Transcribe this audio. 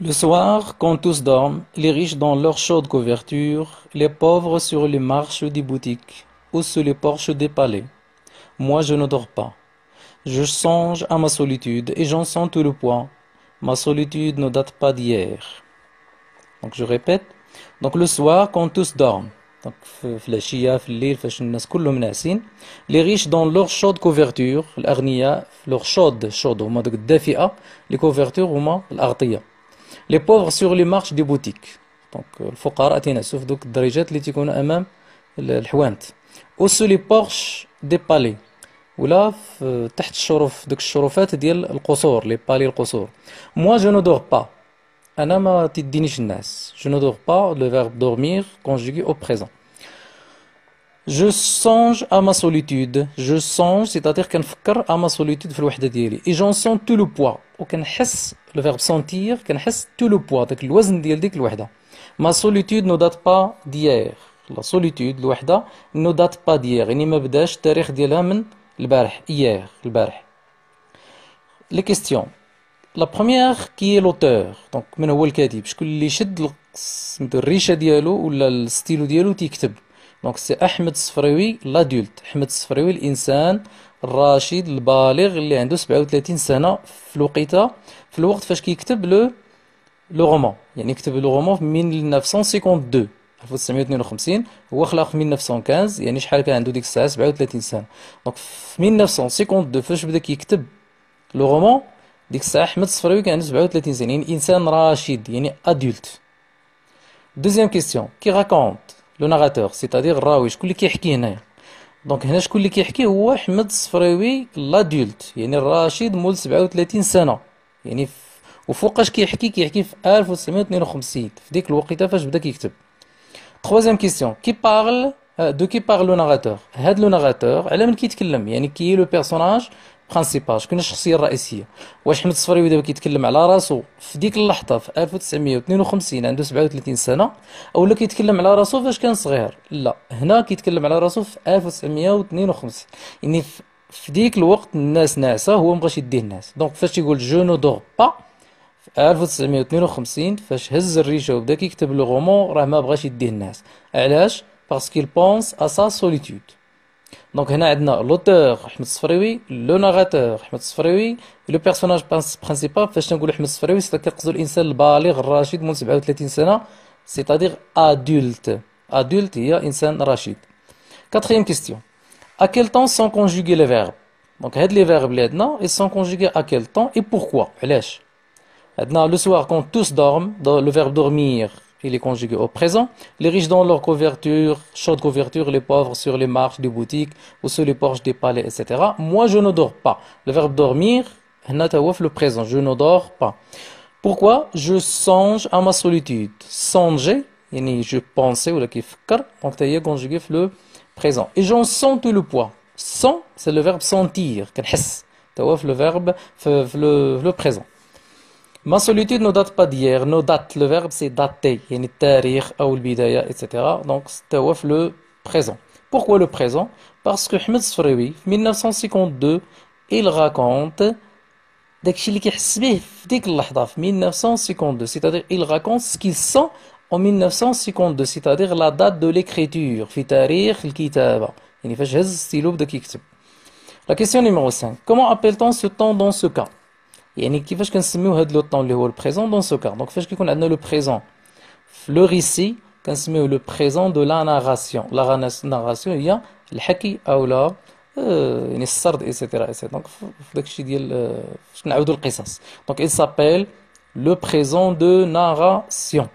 Le soir, quand tous dorment, les riches dans leurs chaudes couvertures, les pauvres sur les marches des boutiques ou sous les porches des palais. Moi, je ne dors pas. Je songe à ma solitude et j'en sens tout le poids. Ma solitude ne date pas d'hier. Donc je répète. Donc le soir, quand tous dorment. Donc في العشية في الليل فاش الناس كلهم ناعسين. Les riches dans leurs chaudes couvertures, الأغنياء leurs chaudes هما دوك الدافئة. Les couvertures هما الأغطية. Les pauvres sur les marches des boutiques. Donc الفقراء تينعسوا في دوك الدريجات اللي تيكونوا أمام الحوانت. Ou sous les porches des palais. ولا تحت الشرف دوك الشرفات ديال القصور لي بالي القصور. Moi je ne dors pas. أنا ما تدينيش الناس. Je ne dors pas, le verbe dormir conjugué au présent. Je songe à ma solitude. Je songe c'est-à-dire كنفكر à ma solitude في الوحدة ديالي. Et j'en sens tout le poids. وكنحس le verbe sentir كنحس tout le poids داك الوزن ديال ديك الوحدة. Ma solitude ne date pas d'hier. La solitude الوحدة ne date pas d'hier. يعني ما بداش التاريخ ديالها من البارح. Hier البارح. Les questions. La première qui est l'auteur. Donc من هو الكاتب شكون اللي شد الريشه ديالو ولا الستيلو ديالو تيكتب. دونك سي احمد الصفراوي لادولت. احمد الصفراوي الانسان الراشد البالغ اللي عنده 37 سنه في الوقت فاش كيكتب لو رومان. يعني كتب لو رومان في 1952 1952. هو خلق في 1915 يعني شحال كان عنده ديك الساعه 37 سنه. دونك في 1952 فاش بدا كيكتب لو رومان ديك الساعة أحمد الصفراوي كان عنده 37 سنة يعني إنسان راشد يعني أدولت. دوزيام كيستيون كي راكونت لو ناراتور سيتادير الراوي شكون اللي كيحكي هنايا. دونك هنا شكون اللي كيحكي هو أحمد الصفراوي لادولت يعني الراشد مول 37 سنة يعني وفوقاش كيحكي في 1952 في ديك الوقيته فاش بدا كيكتب. تخوازيام كيستيون كي بارل دو كي بارل لو ناراتور. هاد لو ناراتور على من كيتكلم يعني كي لو بيرسوناج برينسيبال شكون الشخصيه الرئيسيه. واش احمد الصفراوي دابا كيتكلم على راسو في ديك اللحظه في 1952 عنده 37 سنه اولا كيتكلم على راسو فاش كان صغير؟ لا هنا كيتكلم على راسو في 1952 يعني في ديك الوقت الناس ناعسه هو مبغاش يديه الناس. دونك فاش تيقول جو نو دور با في 1952 فاش هز الريشه وبدا كيكتب لو رومون راه ما بغاش يديه الناس. علاش؟ باسكو il pense à sa solitude. دونك هنا عندنا لوتور احمد الصفراوي لو ناراتور احمد الصفراوي لو بيرسوناج برينسيبال فاش نقول احمد الصفراوي كنقصدو الانسان البالغ الراشد من 37 سنه سيتادير ادولت هي انسان رشيد. كاتريام كيستيون à quel temps sont conjugués les verbes. دونك هاد لي فيرب اللي عندنا ils sont conjugués à quel temps et pourquoi. علاش عندنا le soir quand tous dorment le verbe dormir il est conjugué au présent. Les riches dans leur couverture, chaude couverture, les pauvres sur les marches des boutiques ou sur les porches des palais, etc. Moi, je ne dors pas. Le verbe dormir, le présent. Je ne dors pas. Pourquoi? Je songe à ma solitude. Songer, je pensais ou la kifkar, donc tu es conjugué le présent. Et j'en sens tout le poids. Sent, c'est le verbe sentir. Le verbe, le présent. Ma solitude ne date pas d'hier. No date, le verbe c'est dater. يعني التاريخ أو البداية, etc. Donc c'est le présent. Pourquoi le présent? Parce que Ahmed Sfraoui, en 1952, il raconte داكشي اللي كيحس به في ديك اللحظة في 1952. C'est-à-dire il raconte ce qu'il sent en 1952. C'est-à-dire la date de l'écriture في تاريخ الكتابة. يعني فاش هز ستيلو بدا كيكتب. La question numéro 5. Comment appelle-t-on ce temps dans ce cas? يعني كيفاش كنسميو هاد لو طون اللي هو البريزون دون سو كا. دونك فاش كيكون عندنا لو بريزون في لو ريسي كنسميو لو بريزون دو لا ناراسيون. لا ناراسيون هي الحكي او لا يعني السرد ايتترا ايتترا. دونك في داكشي ديال فاش كنعاودو القصص. دونك il s'appelle le présent de narration.